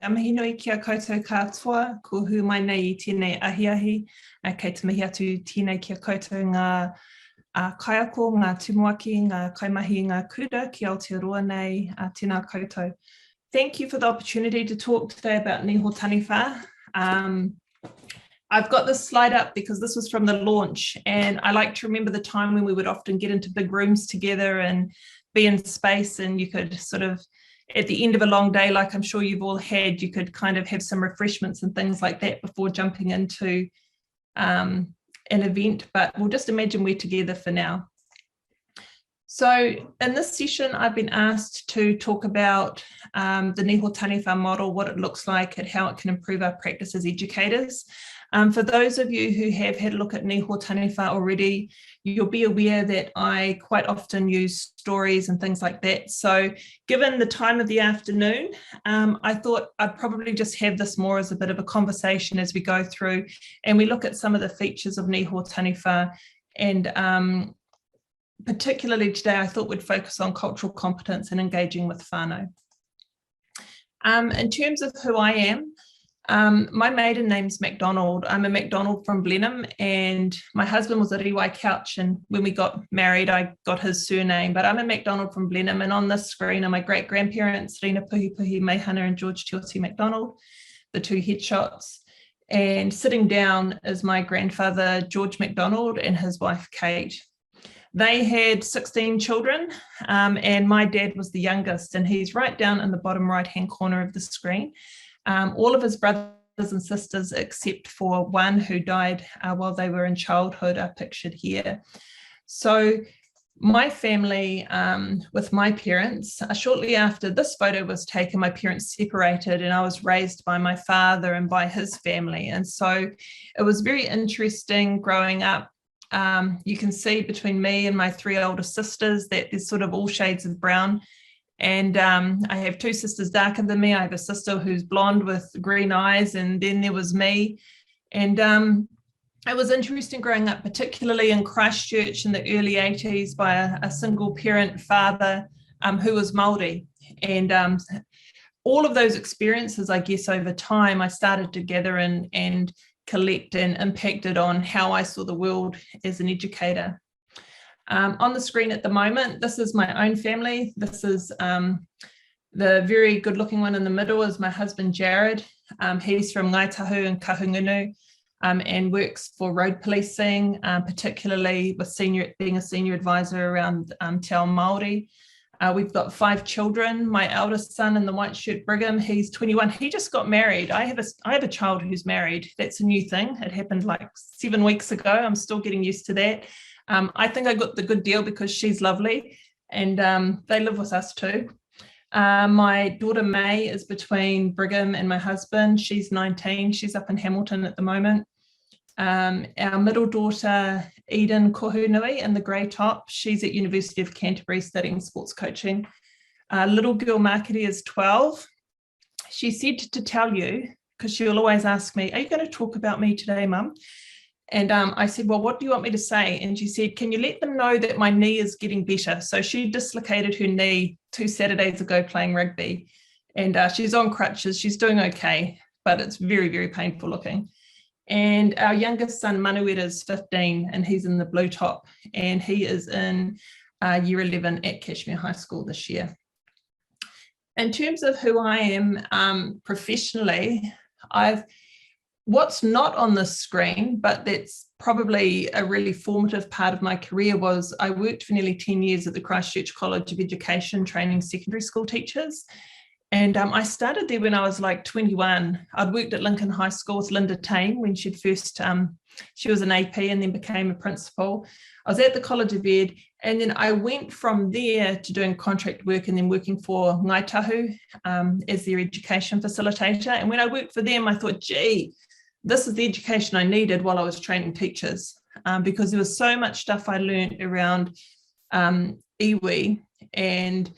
Amahinoi kia koutou katoa, ko hu mai nei I tēnei ahiahi, kei te mihi atu tēnei kia koutou ngā kaiako, ngā tumuaki, ngā kaimahi, ngā kura, ki Aotearoa nei, tēnā koutou. Thank you for the opportunity to talk today about Niho Taniwha. I've got this slide up because this was from the launch, and I like to remember the time when we would often get into big rooms together and be in space, and you could sort of, at the end of a long day, like I'm sure you've all had, you could kind of have some refreshments and things like that before jumping into an event, but we'll just imagine we're together for now. So in this session, I've been asked to talk about the Niho Taniwha model, what it looks like and how it can improve our practice as educators. For those of you who have had a look at Niho Taniwha already, you'll be aware that I quite often use stories and things like that. So given the time of the afternoon, I thought I'd probably just have this more as a bit of a conversation as we go through and we look at some of the features of Niho Taniwha. And particularly today, I thought we'd focus on cultural competence and engaging with whānau. In terms of who I am, my maiden name's MacDonald. I'm a MacDonald from Blenheim, and my husband was a Riwai-Couch, and when we got married, I got his surname, but I'm a MacDonald from Blenheim, and on this screen are my great-grandparents, Rina Puhipuhi Meihana and George Teosi MacDonald, the two headshots, and sitting down is my grandfather, George MacDonald, and his wife, Kate. They had 16 children, and my dad was the youngest, and he's right down in the bottom right-hand corner of the screen. All of his brothers and sisters, except for one who died while they were in childhood, are pictured here. So my family with my parents, shortly after this photo was taken, my parents separated and I was raised by my father and by his family. And so it was very interesting growing up. You can see between me and my three older sisters that there's sort of all shades of brown. And I have two sisters darker than me. I have a sister who's blonde with green eyes, and then there was me. And it was interesting growing up, particularly in Christchurch in the early 80s by a single parent father who was Māori. And all of those experiences, I guess, over time, I started to gather and collect and impacted on how I saw the world as an educator. On the screen at the moment, this is my own family. This is the very good looking one in the middle is my husband, Jared. He's from Ngaitahu and Kahungunu and works for road policing, particularly with being a senior advisor around Te Ao Māori. We've got 5 children. My eldest son in the white shirt, Brigham, he's 21. He just got married. I have a child who's married. That's a new thing. It happened like 7 weeks ago. I'm still getting used to that. I think I got the good deal because she's lovely and they live with us too. My daughter May is between Brigham and my husband. She's 19. She's up in Hamilton at the moment. Our middle daughter, Eden Kohunui, in the grey top, she's at University of Canterbury studying sports coaching. Little girl Makiri is 12. She said to tell you, because she'll always ask me, are you going to talk about me today, Mum? And I said, well, what do you want me to say? And she said, can you let them know that my knee is getting better? So she dislocated her knee 2 Saturdays ago playing rugby. And she's on crutches. She's doing okay, but it's very, very painful looking. And our youngest son, Manueta, is 15, and he's in the blue top. And he is in year 11 at Cashmere High School this year. In terms of who I am professionally, what's not on this screen, but that's probably a really formative part of my career was I worked for nearly 10 years at the Christchurch College of Education training secondary school teachers. And I started there when I was like 21. I'd worked at Lincoln High School with Linda Tane when she'd first, she was an AP and then became a principal. I was at the College of Ed, and then I went from there to doing contract work and then working for Ngaitahu as their education facilitator. And when I worked for them, I thought, gee, this is the education I needed while I was training teachers, because there was so much stuff I learned around iwi and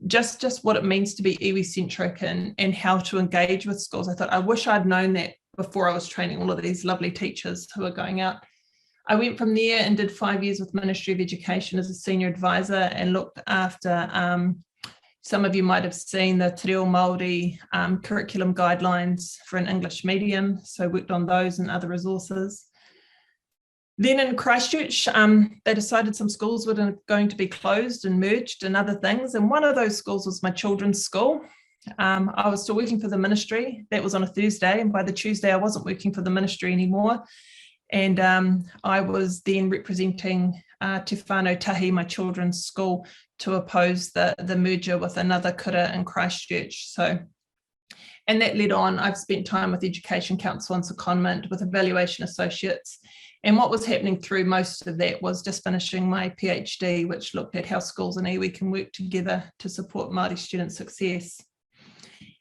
just what it means to be iwi-centric and how to engage with schools. I thought, I wish I'd known that before I was training all of these lovely teachers who are going out. I went from there and did 5 years with Ministry of Education as a senior advisor and looked after Some of you might have seen the Te Reo Māori curriculum guidelines for an English medium, so worked on those and other resources. Then in Christchurch, they decided some schools were going to be closed and merged and other things, and one of those schools was my children's school. I was still working for the ministry. That was on a Thursday, and by the Tuesday I wasn't working for the ministry anymore. And I was then representing Te Whanau Tahi, my children's school, to oppose the merger with another kura in Christchurch. So, and that led on, I've spent time with Education Council and secondment with evaluation associates. And what was happening through most of that was just finishing my PhD, which looked at how schools and iwi can work together to support Māori student success.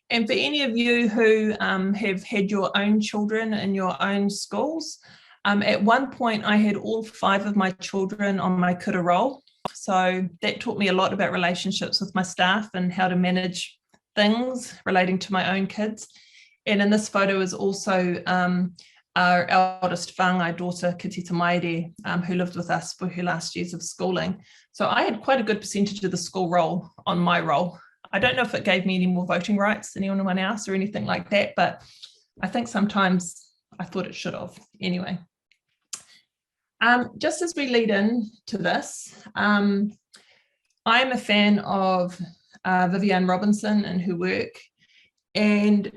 And for any of you who have had your own children in your own schools, at one point I had all 5 of my children on my kura roll. So that taught me a lot about relationships with my staff and how to manage things relating to my own kids. And in this photo is also our eldest whāngai daughter, Kitita Maere, who lived with us for her last years of schooling. So I had quite a good percentage of the school roll on my roll. I don't know if it gave me any more voting rights than anyone else or anything like that, but I think sometimes I thought it should have. Anyway, just as we lead into this, I'm a fan of Viviane Robinson and her work, and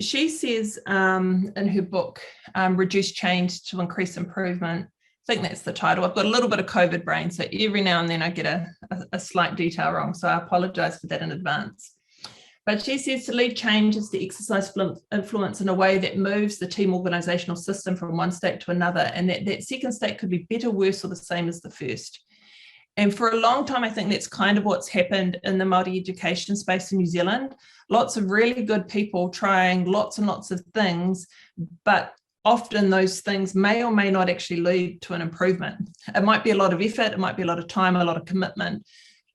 she says in her book, Reduce Change to Increase Improvement, I think that's the title. I've got a little bit of COVID brain, so every now and then I get a slight detail wrong, so I apologise for that in advance. But she says to lead change is to exercise influence in a way that moves the team organisational system from one state to another, and that second state could be better, worse, or the same as the first. And for a long time, I think that's kind of what's happened in the Māori education space in New Zealand. Lots of really good people trying lots and lots of things, but often those things may or may not actually lead to an improvement. It might be a lot of effort, it might be a lot of time, a lot of commitment,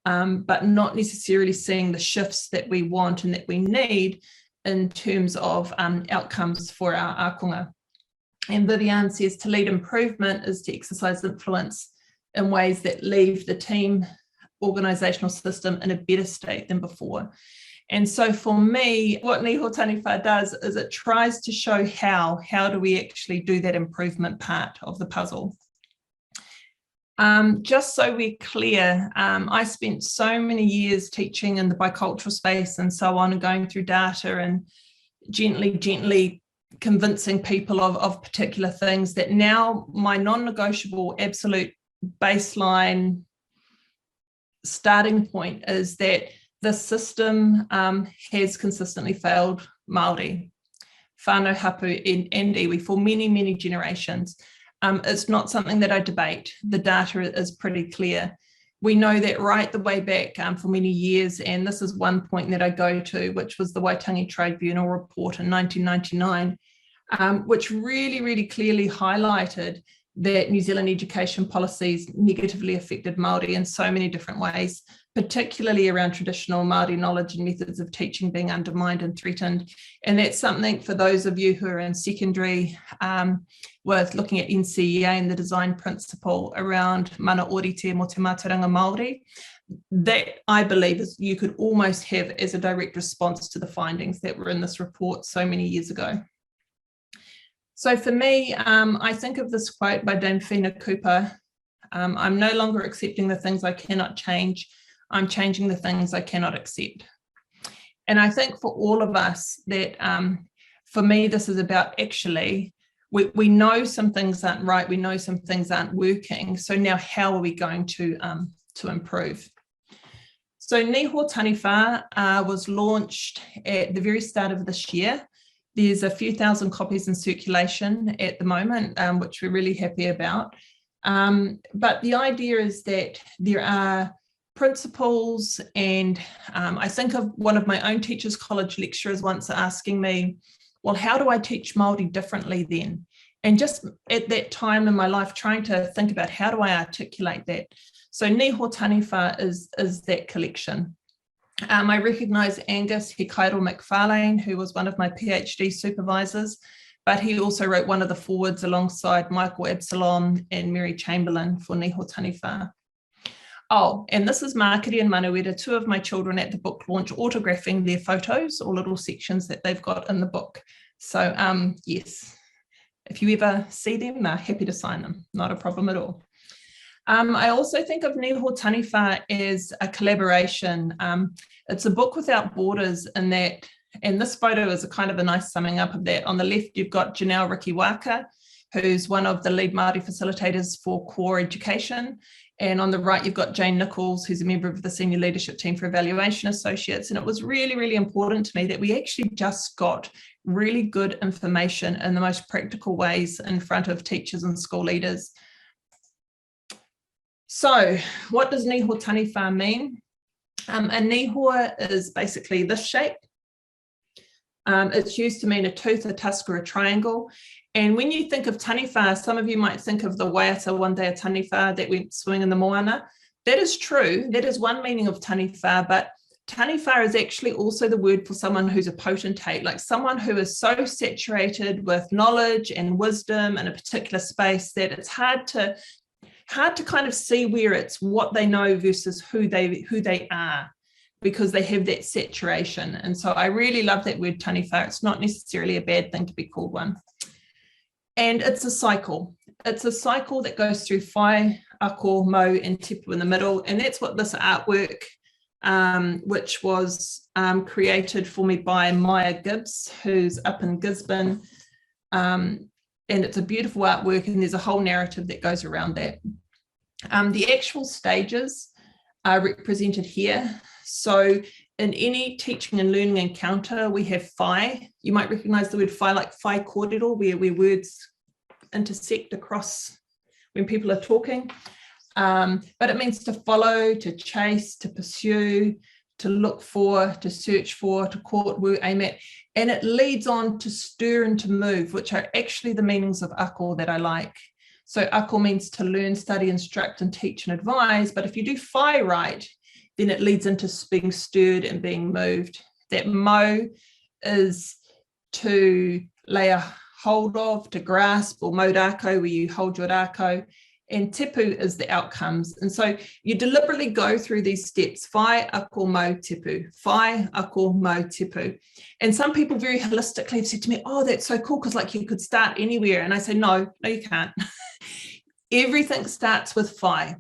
but not necessarily seeing the shifts that we want and that we need in terms of outcomes for our ākonga. And Viviane says to lead improvement is to exercise influence in ways that leave the team organisational system in a better state than before. And so for me, what Niho Taniwha does is it tries to show how do we actually do that improvement part of the puzzle. Just so we're clear, I spent so many years teaching in the bicultural space and so on, and going through data and gently convincing people of particular things, that now my non-negotiable absolute baseline starting point is that the system has consistently failed Māori, whānau hapu and iwi for many, many generations. It's not something that I debate. The data is pretty clear. We know that right the way back for many years, and this is one point that I go to, which was the Waitangi Tribunal report in 1999, which really, really clearly highlighted that New Zealand education policies negatively affected Māori in so many different ways, particularly around traditional Māori knowledge and methods of teaching being undermined and threatened. And that's something for those of you who are in secondary with looking at NCEA and the design principle around mana orite mo te mātauranga Māori, that I believe is you could almost have as a direct response to the findings that were in this report so many years ago. So for me, I think of this quote by Dame Whina Cooper, I'm no longer accepting the things I cannot change, I'm changing the things I cannot accept. And I think for all of us that, for me, this is about actually, we know some things aren't right, we know some things aren't working, so now how are we going to improve? So Niho Taniwha was launched at the very start of this year. There's a few thousand copies in circulation at the moment, which we're really happy about. But the idea is that there are principles, and I think of one of my own Teachers College lecturers once asking me, well, how do I teach Māori differently then? And just at that time in my life, trying to think about how do I articulate that? So Niho Taniwha is that collection. I recognise Angus Hikairo McFarlane, who was one of my PhD supervisors, but he also wrote one of the forwards alongside Michael Absalom and Mary Chamberlain for Niho Taniwha. Oh, and this is Mākiri and Manueta, two of my children at the book launch, autographing their photos or little sections that they've got in the book. So yes, if you ever see them, happy to sign them, not a problem at all. I also think of Niho Taniwha as a collaboration. It's a book without borders in that, and this photo is a kind of a nice summing up of that. On the left, you've got Janelle Rikiwaka, who's one of the lead Māori facilitators for core education. And on the right, you've got Jane Nichols, who's a member of the senior leadership team for Evaluation Associates. And it was really, really important to me that we actually just got really good information in the most practical ways in front of teachers and school leaders. So what does Niho Taniwha mean? A niho is basically this shape. It's used to mean a tooth, a tusk, or a triangle. And when you think of taniwha, some of you might think of the waiata one day a taniwha that went swimming in the moana. That is true. That is one meaning of taniwha, but taniwha is actually also the word for someone who's a potentate, like someone who is so saturated with knowledge and wisdom in a particular space that it's hard to kind of see where it's what they know versus who they are, because they have that saturation. And so I really love that word taniwha. It's not necessarily a bad thing to be called one. And it's a cycle. It's a cycle that goes through whai, ako, mau, and tipu in the middle. And that's what this artwork, which was created for me by Maya Gibbs, who's up in Gisborne. And it's a beautiful artwork, and there's a whole narrative that goes around that. The actual stages are represented here. So in any teaching and learning encounter, we have whai. You might recognize the word whai like whai kōrero, where words intersect across when people are talking. But it means to follow, to chase, to pursue, to look for, to search for, to court, woo, aim at. And it leads on to stir and to move, which are actually the meanings of ako that I like. So ako means to learn, study, instruct, and teach and advise. But if you do whai right, then it leads into being stirred and being moved. That mau is to lay a hold of, to grasp, or mau rākau, where you hold your rākau. And tipu is the outcomes. And so you deliberately go through these steps, whai, ako, mau, tipu, whai, ako, mau, tipu. And some people very holistically have said to me, oh, that's so cool, because like you could start anywhere. And I say, no, you can't. Everything starts with whai.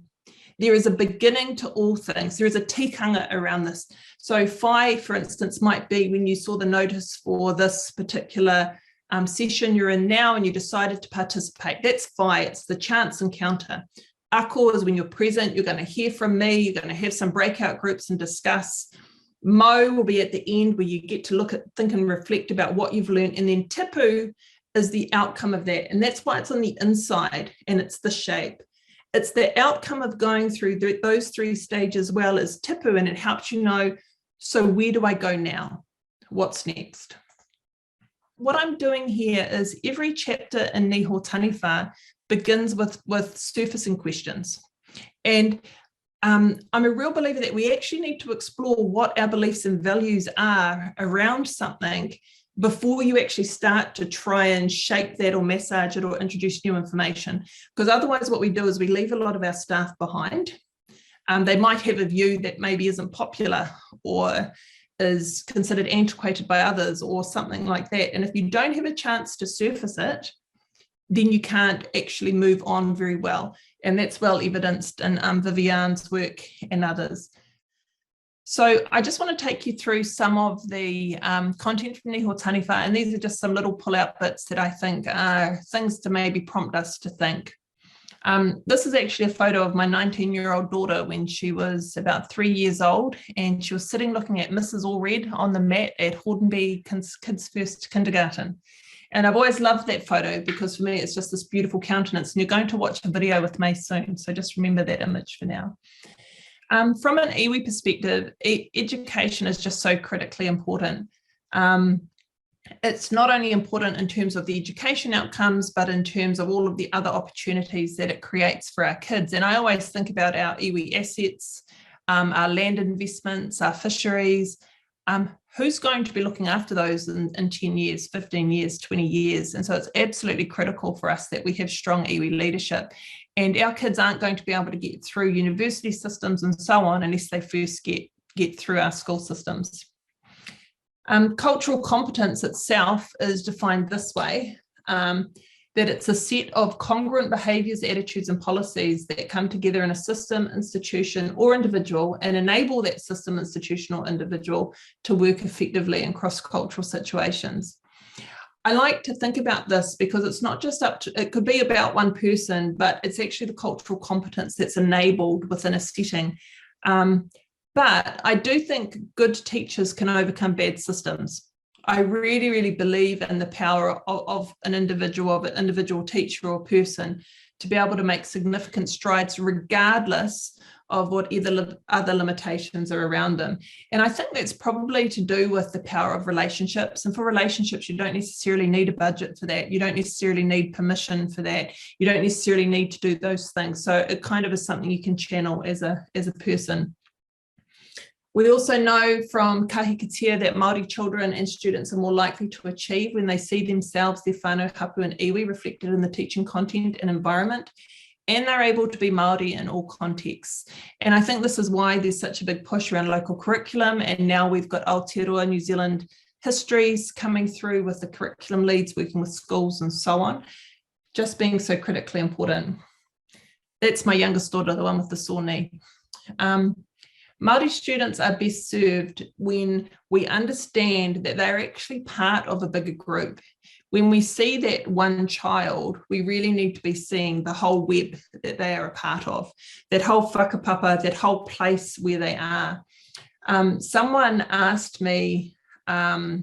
There is a beginning to all things. There is a tikanga around this. So whai, for instance, might be when you saw the notice for this particular session you're in now and you decided to participate. That's whai. It's the chance encounter. Ako is when you're present, you're going to hear from me, you're going to have some breakout groups and discuss. Mo will be at the end where you get to look at, think and reflect about what you've learned. And then tipu is the outcome of that. And that's why it's on the inside and it's the shape. It's the outcome of going through those three stages well as tipu, and it helps you know, so where do I go now? What's next? What I'm doing here is every chapter in Niho Taniwha begins with surfacing questions. And I'm a real believer that we actually need to explore what our beliefs and values are around something before you actually start to try and shape that or massage it or introduce new information. Because otherwise what we do is we leave a lot of our staff behind. They might have a view that maybe isn't popular or is considered antiquated by others or something like that. And if you don't have a chance to surface it, then you can't actually move on very well. And that's well evidenced in Viviane's work and others. So I just want to take you through some of the content from Niho Taniwha, and these are just some little pull-out bits that I think are things to maybe prompt us to think. This is actually a photo of my 19-year-old daughter when she was about 3 years old, and she was sitting looking at Mrs. Allred on the mat at Hordenby Kids First Kindergarten. And I've always loved that photo because for me, it's just this beautiful countenance, and you're going to watch a video with me soon. So just remember that image for now. From an iwi perspective, education is just so critically important. It's not only important in terms of the education outcomes, but in terms of all of the other opportunities that it creates for our kids. And I always think about our iwi assets, our land investments, our fisheries. Who's going to be looking after those in 10 years, 15 years, 20 years? And so it's absolutely critical for us that we have strong iwi leadership. And our kids aren't going to be able to get through university systems and so on unless they first get through our school systems. Cultural competence itself is defined this way, that it's a set of congruent behaviours, attitudes and policies that come together in a system, institution or individual and enable that system, institution or individual to work effectively in cross-cultural situations. I like to think about this because it's not just it could be about one person, but it's actually the cultural competence that's enabled within a setting. But I do think good teachers can overcome bad systems. I really, really believe in the power of an individual teacher or person to be able to make significant strides regardless of what other limitations are around them. And I think that's probably to do with the power of relationships. And for relationships, you don't necessarily need a budget for that. You don't necessarily need permission for that. You don't necessarily need to do those things. So it kind of is something you can channel as a person. We also know from kahikatea that Māori children and students are more likely to achieve when they see themselves, their whānau, hapu and iwi reflected in the teaching content and environment, and they're able to be Māori in all contexts. And I think this is why there's such a big push around local curriculum, and now we've got Aotearoa New Zealand histories coming through with the curriculum leads working with schools and so on, just being so critically important. That's my youngest daughter, the one with the sore knee. Māori students are best served when we understand that they're actually part of a bigger group. When we see that one child, we really need to be seeing the whole web that they are a part of, that whole whakapapa, that whole place where they are. Someone asked me at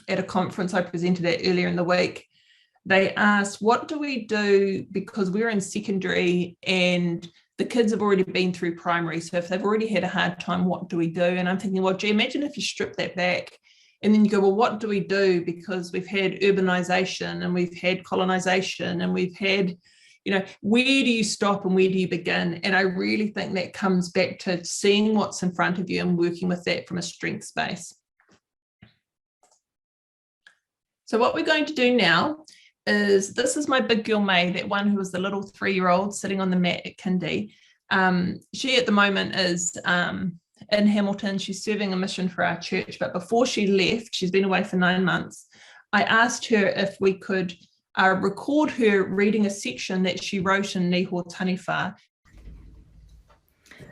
a conference I presented at earlier in the week, they asked, what do we do because we're in secondary and the kids have already been through primary, so if they've already had a hard time, what do we do? And I'm thinking, well, gee, imagine if you strip that back and then you go, well, what do we do? Because we've had urbanization and we've had colonization and we've had, where do you stop and where do you begin? And I really think that comes back to seeing what's in front of you and working with that from a strength space. So what we're going to do now this is my big girl May, that one who was the little 3-year-old sitting on the mat at kindy. She at the moment is in Hamilton. She's serving a mission for our church, but before she left, she's been away for 9 months, I asked her if we could record her reading a section that she wrote in Niho Taniwha.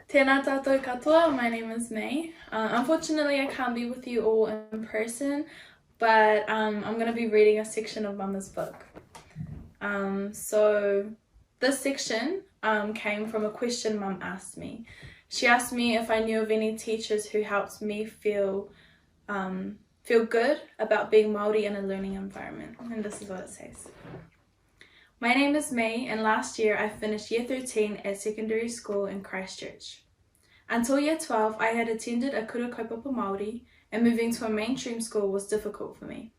Tēnā tātou katoa, my name is May. Unfortunately, I can't be with you all in person, but I'm going to be reading a section of Mama's book. So this section came from a question Mum asked me. She asked me if I knew of any teachers who helped me feel good about being Māori in a learning environment. And this is what it says. My name is May, and last year I finished year 13 at secondary school in Christchurch. Until year 12, I had attended a kura kaupapa Māori, and moving to a mainstream school was difficult for me.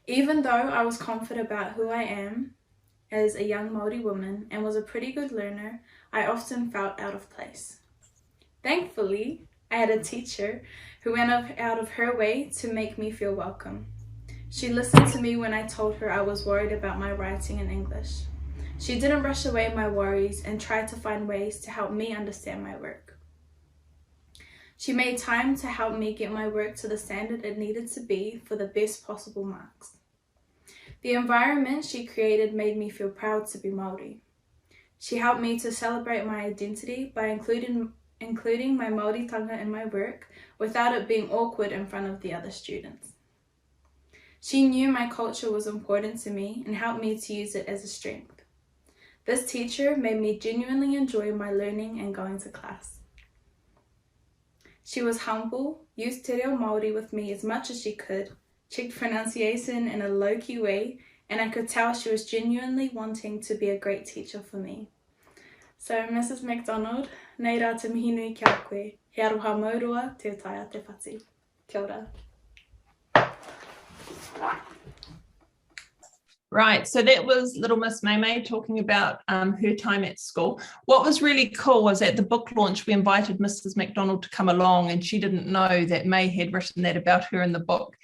Even though I was confident about who I am as a young Māori woman and was a pretty good learner, I often felt out of place. Thankfully, I had a teacher who went out of her way to make me feel welcome. She listened to me when I told her I was worried about my writing in English. She didn't brush away my worries and tried to find ways to help me understand my work. She made time to help me get my work to the standard it needed to be for the best possible marks. The environment she created made me feel proud to be Māori. She helped me to celebrate my identity by including my Māoritanga in my work without it being awkward in front of the other students. She knew my culture was important to me and helped me to use it as a strength. This teacher made me genuinely enjoy my learning and going to class. She was humble, used te reo Māori with me as much as she could, checked pronunciation in a low-key way, and I could tell she was genuinely wanting to be a great teacher for me. So, Mrs. McDonald, nei rā te mihi nui kia koe, he aroha maurua te taia te whati. Kia ora. Right, so that was little Miss May talking about her time at school. What was really cool was at the book launch, we invited Mrs. McDonald to come along, and she didn't know that May had written that about her in the book.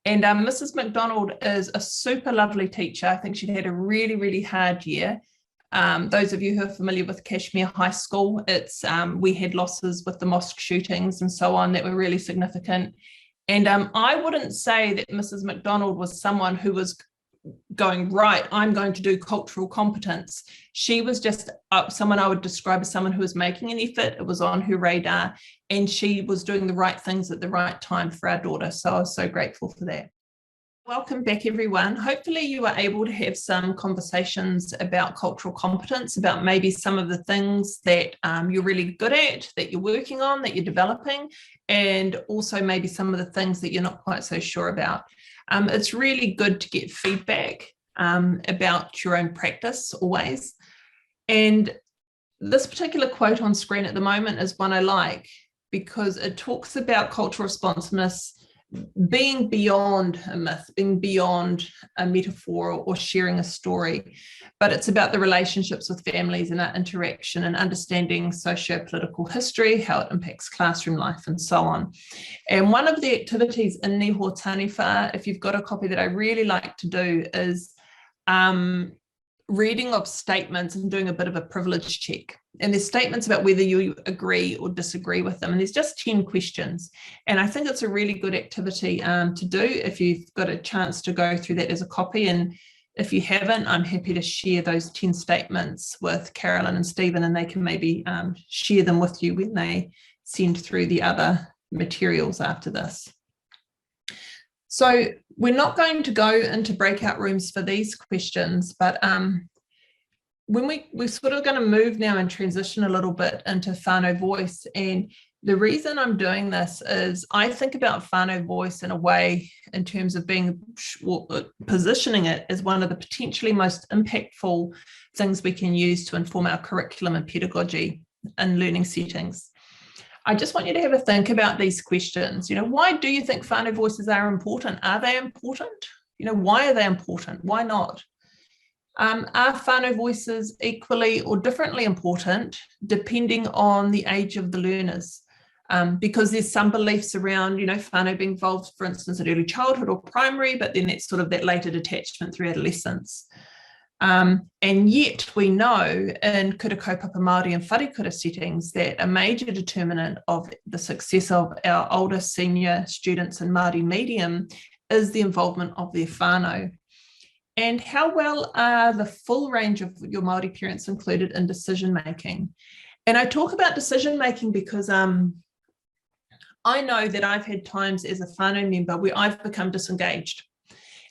And Mrs. McDonald is a super lovely teacher. I think she'd had a really, really hard year. Those of you who are familiar with Kashmir High School, we had losses with the mosque shootings and so on that were really significant. And I wouldn't say that Mrs. McDonald was someone who was going, right, I'm going to do cultural competence. She was just someone I would describe as someone who was making an effort. It was on her radar, and she was doing the right things at the right time for our daughter. So I was so grateful for that. Welcome back, everyone. Hopefully you were able to have some conversations about cultural competence, about maybe some of the things that you're really good at, that you're working on, that you're developing, and also maybe some of the things that you're not quite so sure about. It's really good to get feedback about your own practice always. And this particular quote on screen at the moment is one I like, because it talks about cultural responsiveness being beyond a myth, being beyond a metaphor or sharing a story, but it's about the relationships with families and our interaction and understanding socio-political history, how it impacts classroom life and so on. And one of the activities in Niho Taniwha, if you've got a copy, that I really like to do is reading of statements and doing a bit of a privilege check. And there's statements about whether you agree or disagree with them. And there's just 10 questions. And I think it's a really good activity to do if you've got a chance to go through that as a copy. And if you haven't, I'm happy to share those 10 statements with Carolyn and Stephen, and they can maybe share them with you when they send through the other materials after this. So we're not going to go into breakout rooms for these questions, but when we're sort of going to move now and transition a little bit into whānau voice. And the reason I'm doing this is I think about whānau voice in a way in terms of positioning it as one of the potentially most impactful things we can use to inform our curriculum and pedagogy in learning settings. I just want you to have a think about these questions. Why do you think whānau voices are important? Are they important? Why are they important? Why not? Are whānau voices equally or differently important depending on the age of the learners? Because there's some beliefs around, whānau being involved, for instance, at early childhood or primary, but then it's sort of that later detachment through adolescence. And yet we know in kura kaupapa Māori and wharikura settings that a major determinant of the success of our older senior students in Māori medium is the involvement of their whānau. And how well are the full range of your Māori parents included in decision making? And I talk about decision making because I know that I've had times as a whānau member where I've become disengaged.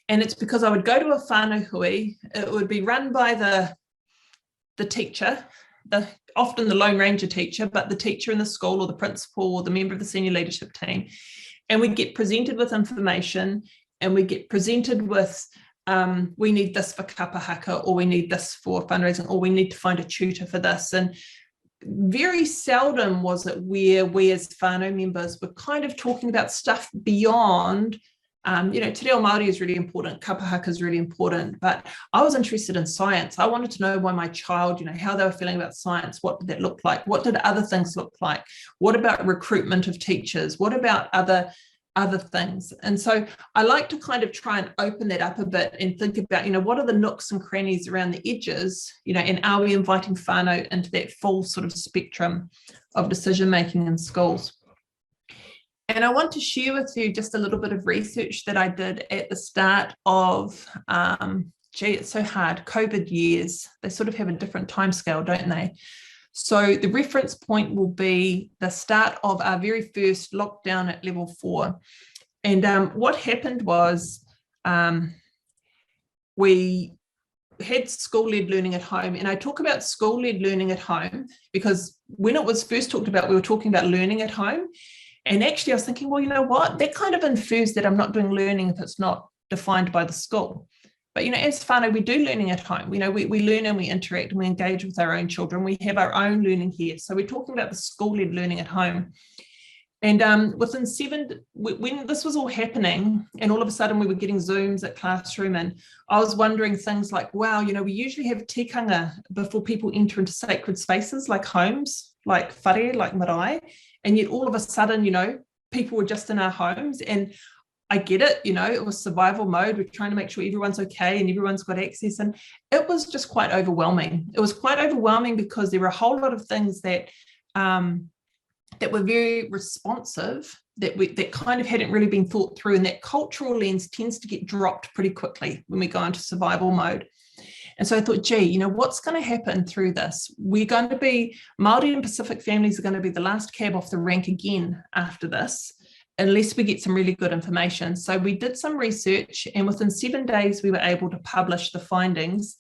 And it's because I would go to a whānau hui, it would be run by the teacher, often the Lone Ranger teacher, but the teacher in the school or the principal or the member of the senior leadership team. And we'd get presented with information, and we get presented with, we need this for kapahaka, or we need this for fundraising, or we need to find a tutor for this. And very seldom was it where we as whānau members were kind of talking about stuff beyond te reo Māori is really important, kapahaka is really important, but I was interested in science. I wanted to know why my child, how they were feeling about science. What did that look like? What did other things look like? What about recruitment of teachers? What about other things? And so I like to kind of try and open that up a bit and think about, what are the nooks and crannies around the edges, and are we inviting whānau into that full sort of spectrum of decision making in schools? And I want to share with you just a little bit of research that I did at the start of, it's so hard, COVID years. They sort of have a different timescale, don't they? So the reference point will be the start of our very first lockdown at level 4. And what happened was we had school-led learning at home. And I talk about school-led learning at home because when it was first talked about, we were talking about learning at home. And actually I was thinking, well, you know what, that kind of infers that I'm not doing learning if it's not defined by the school. But, as whānau, we do learning at home. We learn and we interact and we engage with our own children. We have our own learning here. So we're talking about the school-led learning at home. And when this was all happening, and all of a sudden we were getting Zooms at classroom, and I was wondering things like, wow, we usually have tikanga before people enter into sacred spaces like homes, like whare, like marae. And yet all of a sudden, people were just in our homes. And I get it, you know, it was survival mode. We're trying to make sure everyone's okay and everyone's got access. And it was just quite overwhelming. It was quite overwhelming because there were a whole lot of things that that were very responsive, that kind of hadn't really been thought through. And that cultural lens tends to get dropped pretty quickly when we go into survival mode. And so I thought, gee, you know, what's going to happen through this? We're going to be, Māori and Pacific families are going to be the last cab off the rank again after this, unless we get some really good information. So we did some research, and within 7 days, we were able to publish the findings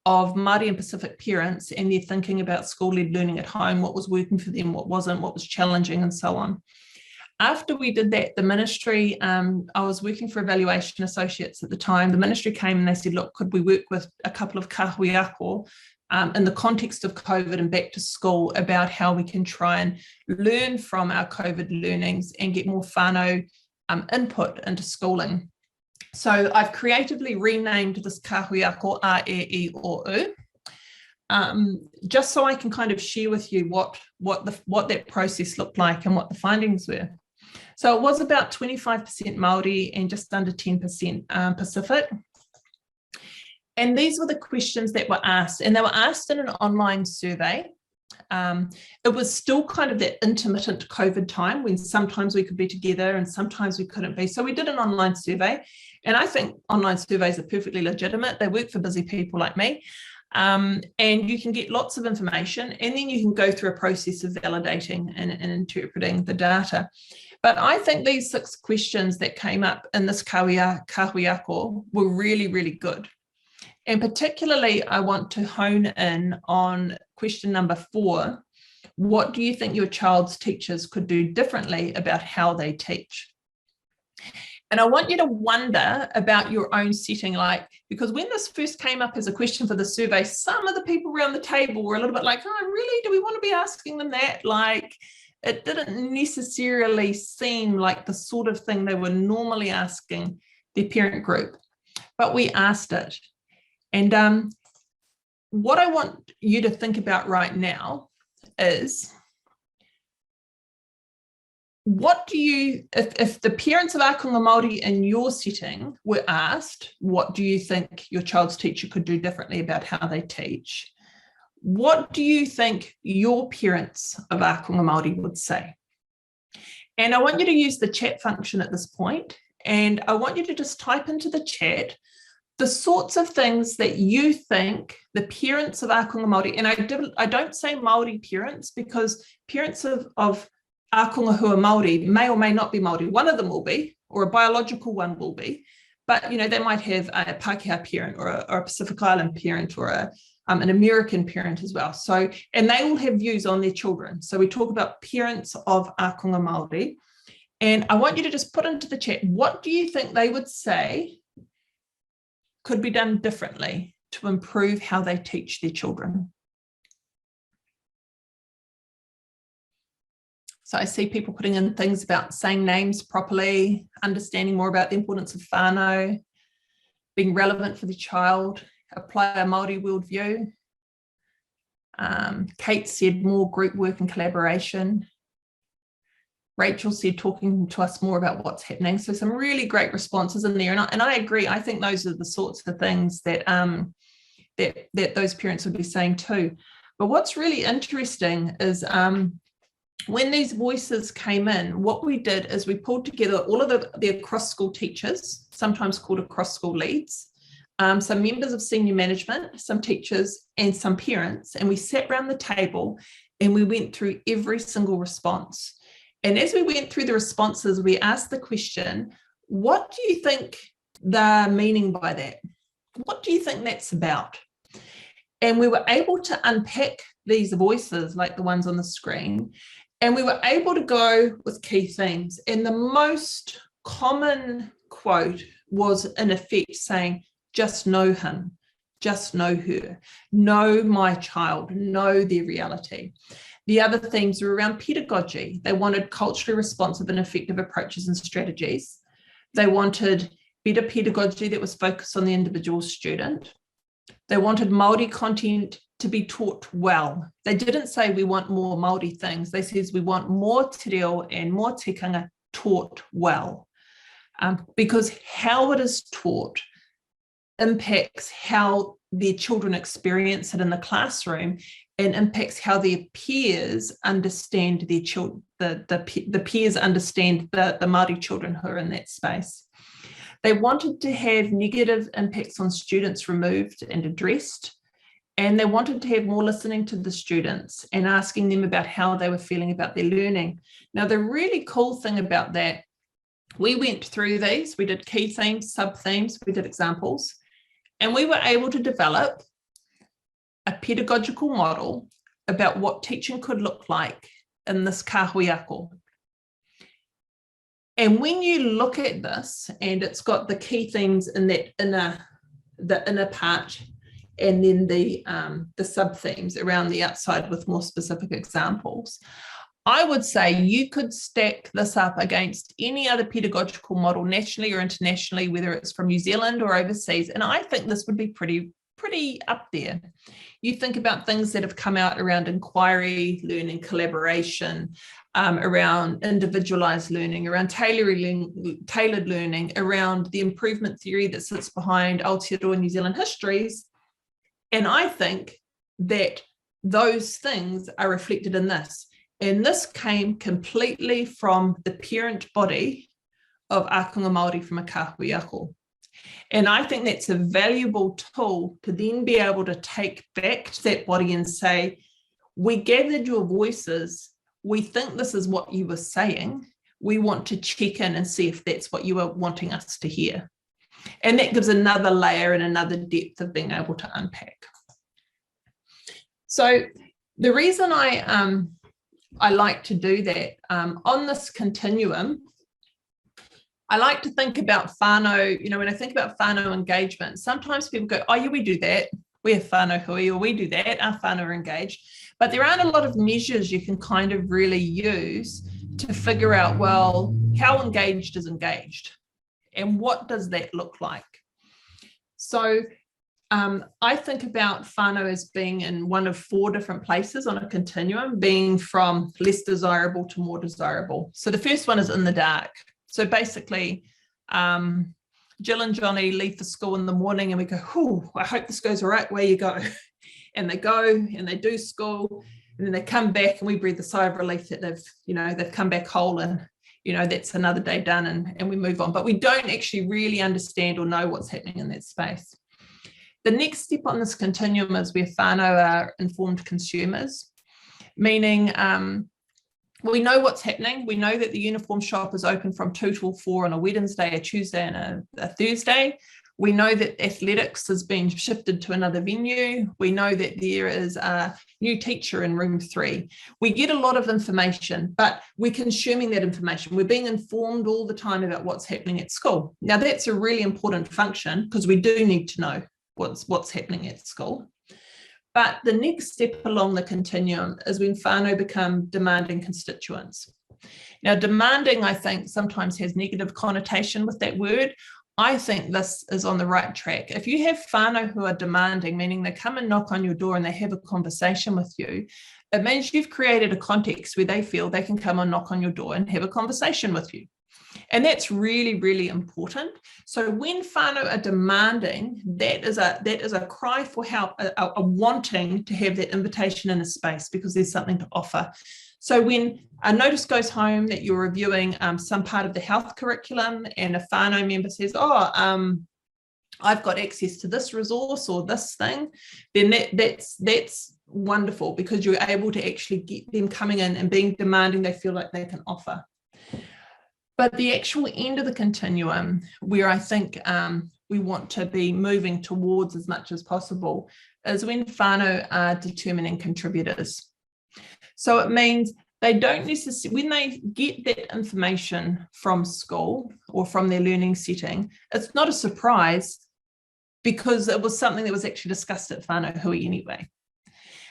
of Māori and Pacific parents and their thinking about school-led learning at home, what was working for them, what wasn't, what was challenging, and so on. After we did that, the ministry, I was working for evaluation associates at the time, the ministry came and they said, look, could we work with a couple of kahuiako in the context of COVID and back to school about how we can try and learn from our COVID learnings and get more whānau input into schooling. So I've creatively renamed this kahuiako A, E, I, O, U, just so I can kind of share with you what that process looked like and what the findings were. So it was about 25% Māori and just under 10% Pacific. And these were the questions that were asked, and they were asked in an online survey. It was still kind of that intermittent COVID time when sometimes we could be together and sometimes we couldn't be. So we did an online survey, and I think online surveys are perfectly legitimate. They work for busy people like me. And you can get lots of information, and then you can go through a process of validating and interpreting the data. But I think these 6 questions that came up in this kahuiako were really, really good. And particularly, I want to hone in on question number 4. What do you think your child's teachers could do differently about how they teach? And I want you to wonder about your own setting, because when this first came up as a question for the survey, some of the people around the table were a little bit like, oh, really? Do we want to be asking them that? It didn't necessarily seem like the sort of thing they were normally asking their parent group, but we asked it. And what I want you to think about right now is, what do you, if the parents of ākonga Māori in your setting were asked, what do you think your child's teacher could do differently about how they teach? What do you think your parents of ākonga Māori would say? And I want you to use the chat function at this point, and I want you to just type into the chat the sorts of things that you think the parents of ākonga Māori, and I don't say Māori parents, because parents of ākonga who are Māori may or may not be Māori. One of them will be, or a biological one will be, but you know, they might have a Pākehā parent or a Pacific Island parent or an American parent as well. So, and they all have views on their children. So we talk about parents of ākonga Māori, and I want you to just put into the chat, what do you think they would say could be done differently to improve how they teach their children? So I see people putting in things about saying names properly, understanding more about the importance of whānau, being relevant for the child, apply a Māori worldview. Kate said more group work and collaboration. Rachel said talking to us more about what's happening. So some really great responses in there. And I agree. I think those are the sorts of things that, that those parents would be saying too. But what's really interesting is when these voices came in, what we did is we pulled together all of the across-school teachers, sometimes called across-school leads, some members of senior management, some teachers, and some parents, and we sat around the table and we went through every single response. And as we went through the responses, we asked the question, what do you think they're meaning by that? What do you think that's about? And we were able to unpack these voices like the ones on the screen, and we were able to go with key themes. And the most common quote was in effect saying, just know him, just know her, know my child, know their reality. The other themes were around pedagogy. They wanted culturally responsive and effective approaches and strategies. They wanted better pedagogy that was focused on the individual student. They wanted Māori content to be taught well. They didn't say we want more Māori things. They said we want more te reo and more tikanga taught well. because how it is taught impacts how their children experience it in the classroom and impacts how their peers understand their children, the peers understand the Māori children who are in that space. They wanted to have negative impacts on students removed and addressed, and they wanted to have more listening to the students and asking them about how they were feeling about their learning. Now, the really cool thing about that, we went through these, we did key themes, sub-themes, we did examples, and we were able to develop a pedagogical model about what teaching could look like in this kahui-ako. And when you look at this, and it's got the key themes in that inner part, and then the sub-themes around the outside with more specific examples, I would say you could stack this up against any other pedagogical model nationally or internationally, whether it's from New Zealand or overseas. And I think this would be pretty up there. You think about things that have come out around inquiry, learning, collaboration, around individualized learning, around tailored learning, around the improvement theory that sits behind Aotearoa New Zealand histories. And I think that those things are reflected in this. And this came completely from the parent body of ākonga Māori from a kahui-ako. And I think that's a valuable tool to then be able to take back to that body and say, we gathered your voices, we think this is what you were saying, we want to check in and see if that's what you are wanting us to hear. And that gives another layer and another depth of being able to unpack. So the reason I like to do that, on this continuum, I like to think about whānau, when I think about whānau engagement, sometimes people go, oh yeah, we do that, we have whānau hui, or we do that, our whānau are engaged. But there aren't a lot of measures you can kind of really use to figure out, well, how engaged is engaged? And what does that look like? So I think about whānau as being in one of 4 different places on a continuum, being from less desirable to more desirable. So the first one is in the dark. So basically, Jill and Johnny leave for school in the morning and we go, oh, I hope this goes all right, where you go. And they go and they do school and then they come back and we breathe the sigh of relief that they've come back whole and, that's another day done and we move on. But we don't actually really understand or know what's happening in that space. The next step on this continuum is where whānau are informed consumers, meaning we know what's happening. We know that the uniform shop is open from 2 till 4 on a Wednesday, a Tuesday and a Thursday. We know that athletics has been shifted to another venue. We know that there is a new teacher in room 3. We get a lot of information, but we're consuming that information. We're being informed all the time about what's happening at school. Now, that's a really important function because we do need to know what's happening at school. But the next step along the continuum is when whānau become demanding constituents. Now, demanding, I think, sometimes has negative connotation with that word. I think this is on the right track. If you have whānau who are demanding, meaning they come and knock on your door and they have a conversation with you, it means you've created a context where they feel they can come and knock on your door and have a conversation with you. And that's really, really important. So when whānau are demanding, that is a cry for help, a wanting to have that invitation in a space because there's something to offer. So when a notice goes home that you're reviewing some part of the health curriculum and a whānau member says, I've got access to this resource or this thing, then that's wonderful because you're able to actually get them coming in and being demanding they feel like they can offer. But the actual end of the continuum, where I think we want to be moving towards as much as possible, is when whānau are determining contributors. So it means they don't necessarily, when they get that information from school or from their learning setting, it's not a surprise because it was something that was actually discussed at whānau hui anyway.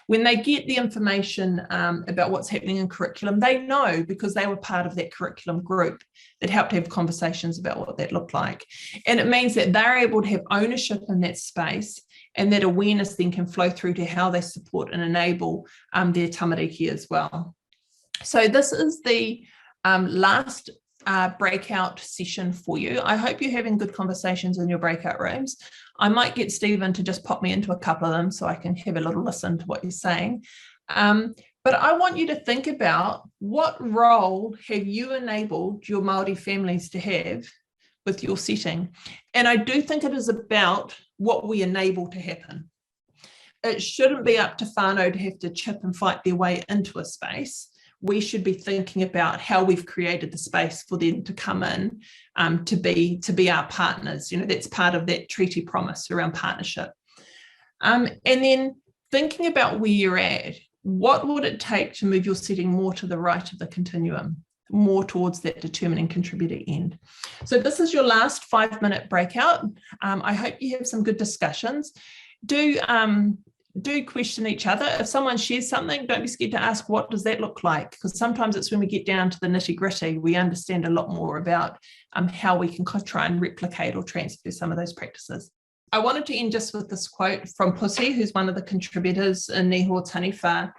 When they get the information about what's happening in curriculum, they know because they were part of that curriculum group that helped have conversations about what that looked like. And it means that they're able to have ownership in that space, and that awareness then can flow through to how they support and enable their tamariki as well. So this is the last breakout session for you. I hope you're having good conversations in your breakout rooms. I might get Stephen to just pop me into a couple of them so I can have a little listen to what you're saying. But I want you to think about, what role have you enabled your Māori families to have with your setting? And I do think it is about what we enable to happen. It shouldn't be up to whānau to have to chip and fight their way into a space. We should be thinking about how we've created the space for them to come in, to be our partners. You know, that's part of that treaty promise around partnership. And then thinking about where you're at. What would it take to move your setting more to the right of the continuum, more towards that determining contributor end? So this is your last 5-minute breakout. I hope you have some good discussions. Do question each other. If someone shares something, don't be scared to ask, what does that look like? Because sometimes it's when we get down to the nitty-gritty, we understand a lot more about how we can try and replicate or transfer some of those practices. I wanted to end just with this quote from Pussy, who's one of the contributors in Niho Taniwha.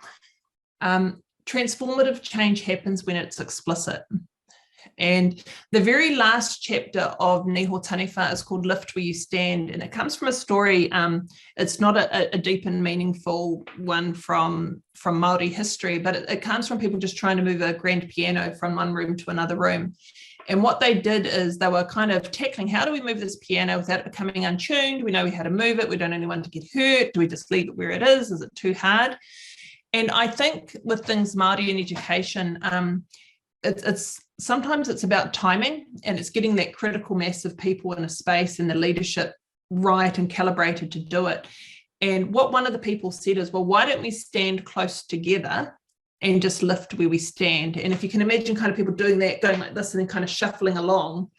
Transformative change happens when it's explicit. And the very last chapter of Niho Taniwha is called Lift Where You Stand, and it comes from a story. It's not a deep and meaningful one from Māori history, but it comes from people just trying to move a grand piano from one room to another room. And what they did is they were kind of tackling, how do we move this piano without it becoming untuned? We know how to move it. We don't want anyone to get hurt. Do we just leave it where it is? Is it too hard? And I think with things Māori in education, sometimes it's about timing, and it's getting that critical mass of people in a space and the leadership right and calibrated to do it. And what one of the people said is, well, why don't we stand close together and just lift where we stand? And if you can imagine kind of people doing that, going like this and then kind of shuffling along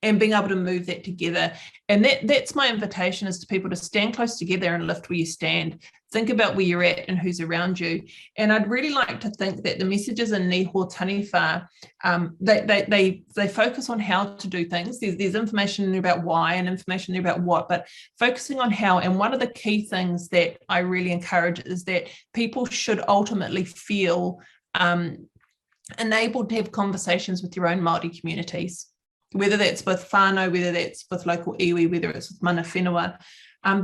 and being able to move that together. And that's my invitation, is to people to stand close together and lift where you stand. Think about where you're at and who's around you. And I'd really like to think that the messages in Niho Taniwha, they focus on how to do things. There's information there about why and information there about what, but focusing on how. And one of the key things that I really encourage is that people should ultimately feel enabled to have conversations with your own Māori communities, whether that's with whānau, whether that's with local iwi, whether it's with mana whenua,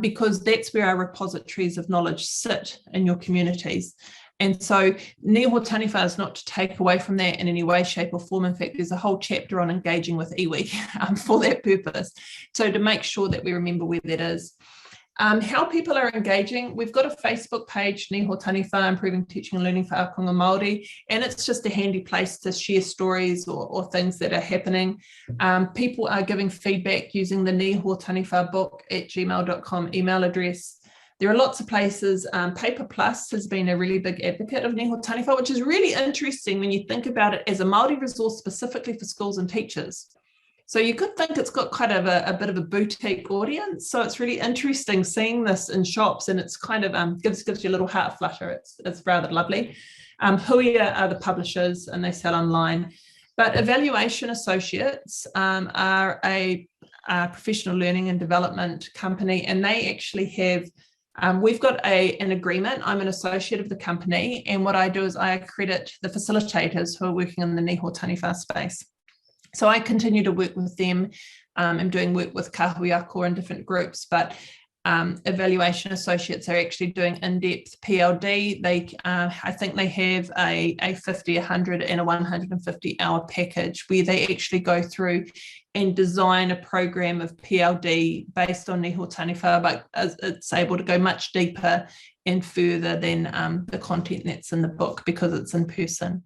because that's where our repositories of knowledge sit in your communities. And so Niho Taniwha is not to take away from that in any way, shape or form. In fact, there's a whole chapter on engaging with iwi for that purpose. So to make sure that we remember where that is. How people are engaging, we've got a Facebook page, Niho Taniwha, Improving Teaching and Learning for ākonga Māori, and it's just a handy place to share stories or things that are happening. People are giving feedback using the Niho Taniwha book at gmail.com email address. There are lots of places. Paper Plus has been a really big advocate of Niho Taniwha, which is really interesting when you think about it as a Māori resource specifically for schools and teachers. So you could think it's got kind of a bit of a boutique audience. So it's really interesting seeing this in shops, and it's kind of gives you a little heart flutter. It's rather lovely. Huia are the publishers, and they sell online. But Evaluation Associates are a professional learning and development company, and they actually have we've got an agreement. I'm an associate of the company, and what I do is I accredit the facilitators who are working in the Niho Taniwha space. So I continue to work with them. I'm doing work with kahuiako in different groups, but Evaluation Associates are actually doing in-depth PLD. I think they have a 50, 100 and a 150-hour package where they actually go through and design a program of PLD based on Niho Taniwha, but it's able to go much deeper and further than the content that's in the book because it's in person.